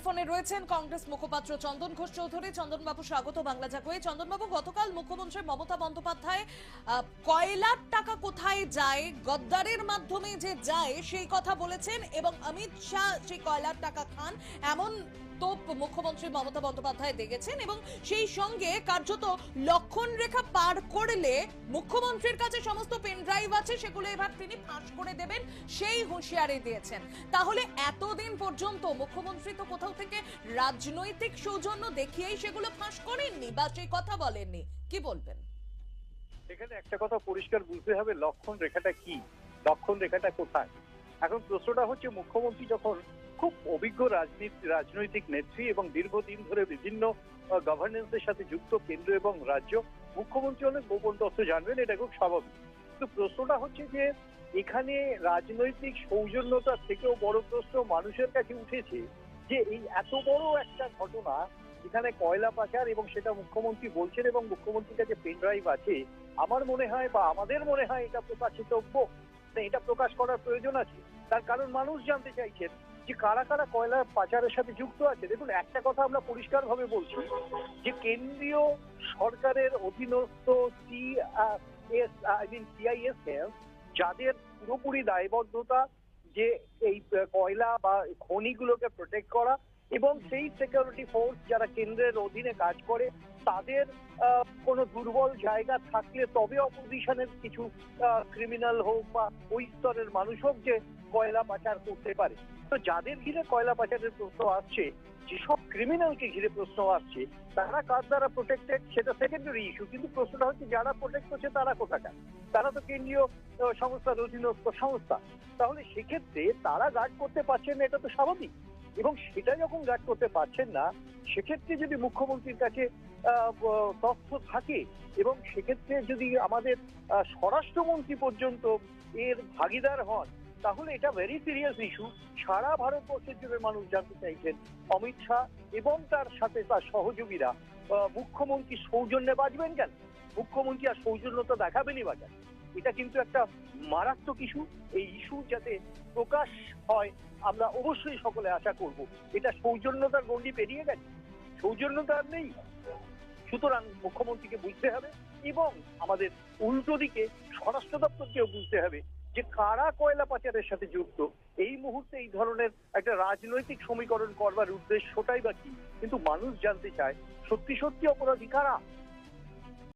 টেলিফোনে রয়েছেন কংগ্রেস মুখপাত্র চন্দন ঘোষ চৌধুরী। চন্দনবাবু স্বাগত বাংলা জাগোয়। চন্দনবাবু, গতকাল মুখ্যমন্ত্রী মমতা বন্দ্যোপাধ্যায় কয়লার টাকা কোথায় যায়, গদ্দারের মাধ্যমে যে যায় সেই কথা বলেছেন এবং অমিত শাহ সেই কয়লার টাকা খান এমন তোপ মুখ্যমন্ত্রী মমতা বন্দ্যোপাধ্যায় দেখেছেন এবং সেই সঙ্গে কার্যত লক্ষণ রেখা পার করলে মুখ্যমন্ত্রীর কাছে সমস্ত পেন ড্রাইভ আছে, সেগুলো এবার তিনি ফাঁস করে দেবেন সেই হুঁশিয়ারি দিয়েছেন। তাহলে এতদিন পর্যন্ত মুখ্যমন্ত্রী তো কোথাও থেকে রাজনৈতিক সৌজন্য দেখিয়েই সেগুলো ফাঁস করেননি বা সেই কথা বলেননি, কি বলবেন? এখানে একটা কথা পরিষ্কার বুঝতে হবে, লক্ষণ রেখাটা কি, লক্ষণ রেখাটা কোথায়। এখন প্রশ্নটা হচ্ছে, মুখ্যমন্ত্রী যখন খুব অভিজ্ঞ রাজনৈতিক নেত্রী এবং দীর্ঘদিন ধরে বিভিন্ন গভর্নেন্সের সাথে যুক্ত কেন্দ্র এবং রাজ্য, মুখ্যমন্ত্রী অনেক গোপন তথ্য জানবেন, এটা খুব স্বাভাবিক। কিন্তু প্রশ্নটা হচ্ছে যে এখানে রাজনৈতিক সৌজন্যতার থেকেও বড় প্রশ্ন মানুষের কাছে উঠেছে যে এই এত বড় একটা ঘটনা, যেখানে কয়লা পাচার এবং সেটা মুখ্যমন্ত্রী বলছেন এবং মুখ্যমন্ত্রীর কাছে পেন ড্রাইভ আছে, আমার মনে হয় বা আমাদের মনে হয় এটা প্রকাশিতব্য, এটা প্রকাশ করার প্রয়োজন আছে। তার কারণ মানুষ জানতে চাইছেন যে কারা কারা কয়লা পাচারের সাথে যুক্ত আছে। দেখুন, একটা কথা আমরা পরিষ্কারভাবে বলছি যে কেন্দ্রীয় সরকারের অধীনস্থ সিআইএসএফ, যাদের পুরোপুরি দায়বদ্ধতা যে এই কয়লা বা খনিগুলোকে প্রোটেক্ট করা, এবং সেই সিকিউরিটি ফোর্স যারা কেন্দ্রের অধীনে কাজ করে, তাদের কোনো দুর্বল জায়গা থাকলে তবে অপোজিশনের কিছু ক্রিমিনাল হোক বা ওই স্তরের মানুষ হোক যে কয়লা পাচার করতে পারে। তো যাদের ঘিরে কয়লা পাচারের প্রশ্ন আসছে, যেসব ক্রিমিনালকে ঘিরে প্রশ্ন আসছে, তারা কার দ্বারা প্রোটেক্টেড সেটা সেকেন্ডারি ইস্যু। কিন্তু প্রশ্নটা হচ্ছে যারা প্রোটেক্ট করছে তারা কোথাকার? তারা তো কেন্দ্রীয় সংস্থার অধীনস্থ সংস্থা। তাহলে সেক্ষেত্রে তারা গার্ড করতে পারছেন না, এটা তো স্বাভাবিক। এবং সেটা যখন গার্ড করতে পারছেন না, সেক্ষেত্রে যদি মুখ্যমন্ত্রীর কাছে তথ্য থাকে এবং সেক্ষেত্রে যদি আমাদের স্বরাষ্ট্রমন্ত্রী পর্যন্ত এর ভাগিদার হন, তাহলে এটা ভেরি সিরিয়াস ইস্যু। সারা ভারতবর্ষের জন্য মানুষ জানতে চাইছেন অমিত শাহ এবং তার সাথে তার সহযোগীরা মুখ্যমন্ত্রী সৌজন্যে বাঁচবেন কেন, মুখ্যমন্ত্রী আর সৌজন্যতা দেখাবেনই বা কেন। এটা কিন্তু একটা মারাত্মক ইস্যু। এই ইস্যু যাতে প্রকাশ হয় আমরা অবশ্যই সকলে আশা করব। এটা সৌজন্যতার গণ্ডি পেরিয়ে গেছে, সৌজন্যতা আর নেই। সুতরাং মুখ্যমন্ত্রীকে বুঝতে হবে এবং আমাদের উল্টো দিকে স্বরাষ্ট্র দপ্তরকেও বুঝতে হবে যে কারা কয়লা পাচারের সাথে যুক্ত। এই মুহূর্তে এই ধরনের একটা রাজনৈতিক সমীকরণ করবার উদ্দেশ্যটাই বা কি, কিন্তু মানুষ জানতে চায় সত্যি সত্যি অপরাধী কারা।